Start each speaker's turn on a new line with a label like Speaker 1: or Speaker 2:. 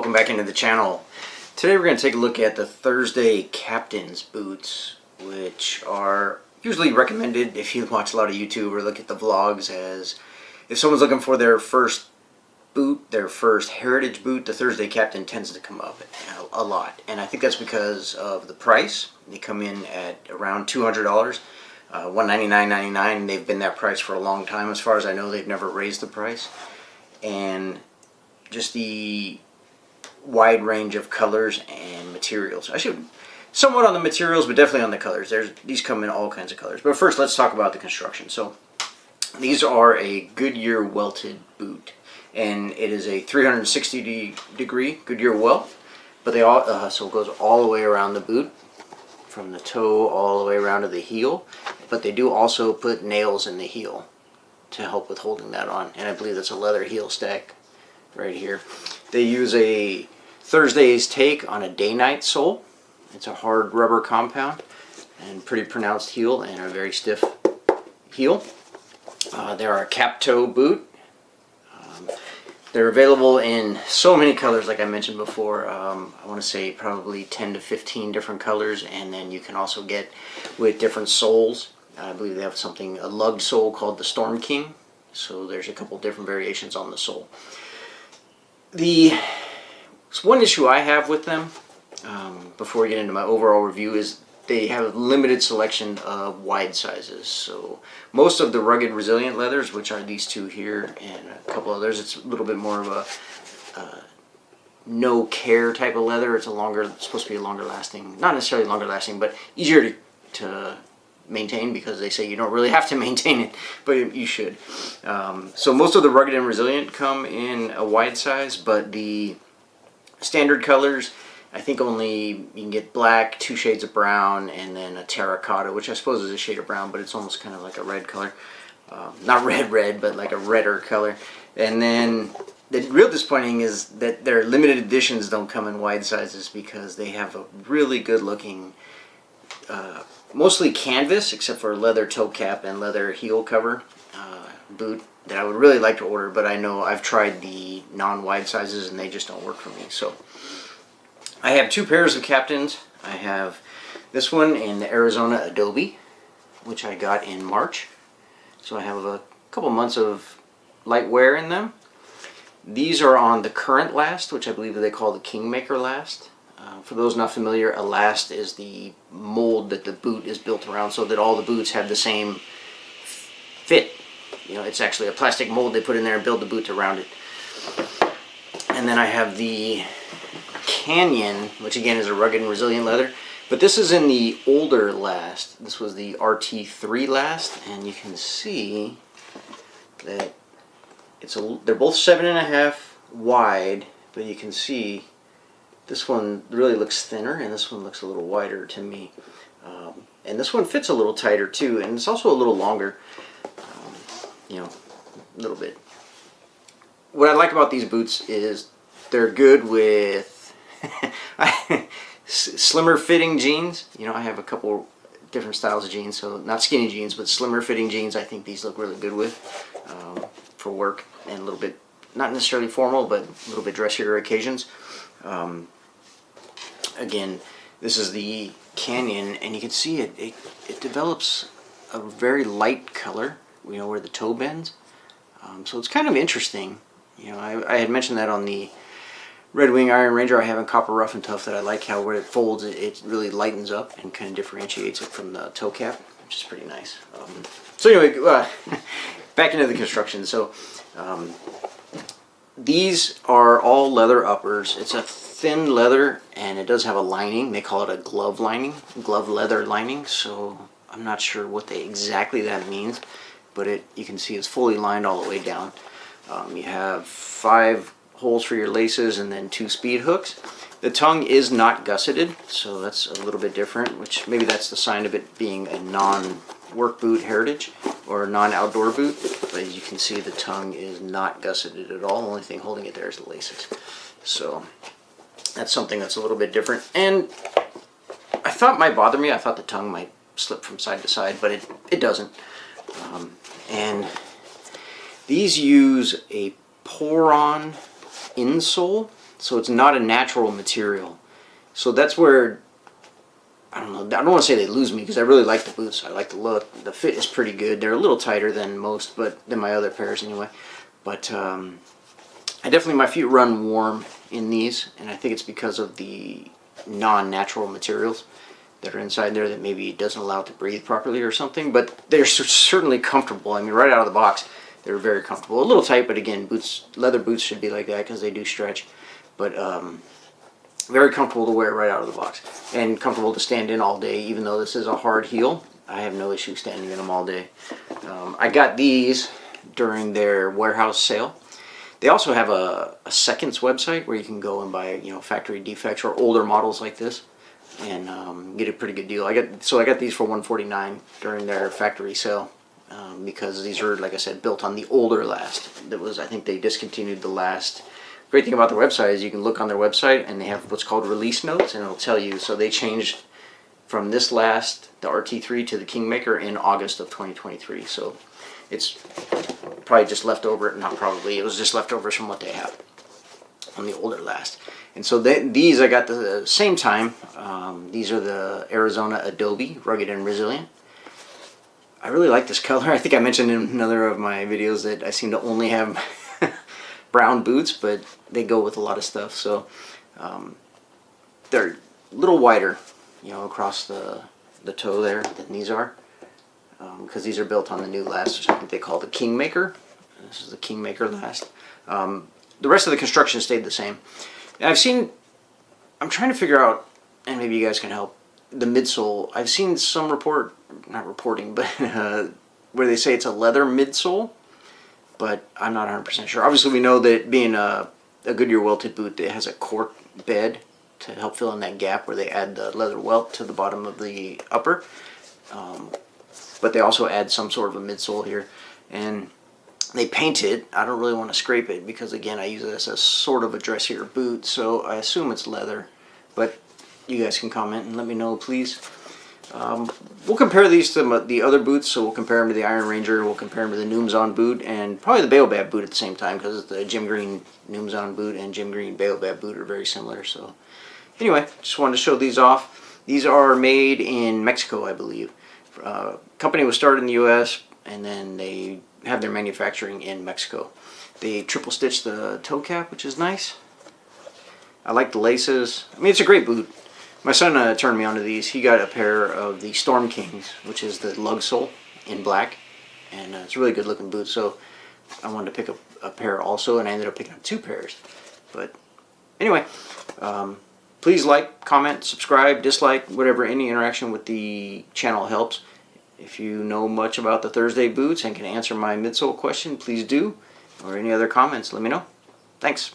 Speaker 1: welcome back into the channel. Today we're going to take a look at the Thursday Captain's boots, which are usually recommended if you watch a lot of YouTube or look at the vlogs, as if someone's looking for their first boot, their first heritage boot, the Thursday Captain tends to come up a lot. And I think that's because of the price. They come in at around $200, $199.99, and they've been that price for a long time. As far as I know, they've never raised the price. And just the wide range of colors and materials. I should somewhat on the materials, but definitely on the colors. These come in all kinds of colors. But first, let's talk about the construction. So these are a Goodyear welted boot, and it is a 360-degree Goodyear welt. But they all so it goes all the way around the boot, from the toe all the way around to the heel. But they do also put nails in the heel to help with holding that on, and I believe that's a leather heel stack right here. They use a Thursday's take on a day-night sole. It's a hard rubber compound and pretty pronounced heel and a very stiff heel. They're a cap toe boot. They're available in so many colors, like I mentioned before. I want to say probably 10 to 15 different colors, and then you can also get with different soles. I believe they have a lugged sole called the Storm King. So there's a couple different variations on the sole. One issue I have with them, before we get into my overall review, is they have a limited selection of wide sizes. So most of the rugged resilient leathers, which are these two here and a couple others, it's a little bit more of a no care type of leather. It's supposed to be a longer lasting, not necessarily longer lasting, but easier to maintain, because they say you don't really have to maintain it, but you should. So most of the rugged and resilient come in a wide size, but the standard colors, I think only you can get black, 2 shades of brown, and then a terracotta, which I suppose is a shade of brown, but it's almost kind of like a red color. Not red, but like a redder color. And then the real disappointing is that their limited editions don't come in wide sizes, because they have a really good looking mostly canvas, except for leather toe cap and leather heel cover boot that I would really like to order, but I know I've tried the non-wide sizes and they just don't work for me. So I have 2 pairs of Captains. I have this one in the Arizona Adobe, which I got in March. So I have a couple months of light wear in them. These are on the current last, which I believe they call the Kingmaker last. For those not familiar, a last is the mold that the boot is built around, so that all the boots have the same fit. You know, it's actually a plastic mold they put in there and build the boot around it. And then I have the Canyon, which again is a rugged and resilient leather, but this is in the older last. This was the RT3 last, and you can see that they're both 7.5 wide, but you can see this one really looks thinner, and this one looks a little wider to me. And this one fits a little tighter too, and it's also a little longer, you know, a little bit. What I like about these boots is they're good with slimmer fitting jeans. You know, I have a couple different styles of jeans, so not skinny jeans, but slimmer fitting jeans. I think these look really good with for work, and a little bit, not necessarily formal, but a little bit dressier occasions. Again, this is the Canyon, and you can see it develops a very light color, you know, where the toe bends. So it's kind of interesting. You know, I had mentioned that on the Red Wing Iron Ranger I have in Copper Rough and Tough, that I like how where it folds, it really lightens up and kind of differentiates it from the toe cap, which is pretty nice. So anyway, back into the construction. So these are all leather uppers. It's a thin leather, and it does have a lining. They call it a glove lining, glove leather lining. So I'm not sure what exactly that means, but you can see it's fully lined all the way down. You have 5 holes for your laces, and then 2 speed hooks. The tongue is not gusseted, so that's a little bit different, which maybe that's the sign of it being a non-work boot heritage or a non-outdoor boot. But as you can see, the tongue is not gusseted at all. The only thing holding it there is the laces. So that's something that's a little bit different, and I thought might bother me. I thought the tongue might slip from side to side, but it doesn't. And these use a pour-on insole, so it's not a natural material. So that's where, I don't know, I don't want to say they lose me, because I really like the boots. I like the look. The fit is pretty good. They're a little tighter than most, but than my other pairs anyway. But I definitely, my feet run warm in these, and I think it's because of the non-natural materials that are inside there that maybe doesn't allow it to breathe properly or something. But they're certainly comfortable. I mean, right out of the box, they're very comfortable. A little tight, but again, leather boots should be like that because they do stretch. But very comfortable to wear right out of the box, and comfortable to stand in all day. Even though this is a hard heel, I have no issue standing in them all day. I got these during their warehouse sale. They also have a seconds website where you can go and buy, you know, factory defects or older models like this, and get a pretty good deal. I got these for $149 during their factory sale, because these are, like I said, built on the older last. I think they discontinued the last. Great thing about their website is you can look on their website and they have what's called release notes, and it'll tell you. So they changed from this last, the RT3, to the Kingmaker in August of 2023. So it's probably just leftover, not probably, it was just leftovers from what they have on the older last. And so these I got the same time. These are the Arizona Adobe Rugged and Resilient. I really like this color. I think I mentioned in another of my videos that I seem to only have brown boots, but they go with a lot of stuff. So they're a little wider, you know, across the toe there than these are, because these are built on the new last, which I think they call the Kingmaker. This is the Kingmaker last. The rest of the construction stayed the same. And I'm trying to figure out, and maybe you guys can help, the midsole. I've seen some not reporting, but where they say it's a leather midsole, but I'm not 100% sure. Obviously, we know that being a Goodyear welted boot, it has a cork bed to help fill in that gap where they add the leather welt to the bottom of the upper. But they also add some sort of a midsole here, and they paint it. I don't really want to scrape it because, again, I use this as sort of a dressier boot, so I assume it's leather. But you guys can comment and let me know, please. We'll compare these to the other boots, so we'll compare them to the Iron Ranger, we'll compare them to the Noomzon boot, and probably the Baobab boot at the same time, because the Jim Green Noomzon boot and Jim Green Baobab boot are very similar. So anyway, just wanted to show these off. These are made in Mexico, I believe. Company was started in the U.S., and then they have their manufacturing in Mexico. They triple stitched the toe cap, which is nice. I like the laces. I mean, it's a great boot. My son turned me onto these. He got a pair of the Storm Kings, which is the lug sole in black, and it's a really good looking boot. So I wanted to pick up a pair also, and I ended up picking up 2 pairs. But anyway, please like, comment, subscribe, dislike, whatever. Any interaction with the channel helps. If you know much about the Thursday boots and can answer my midsole question, please do. Or any other comments, let me know. Thanks.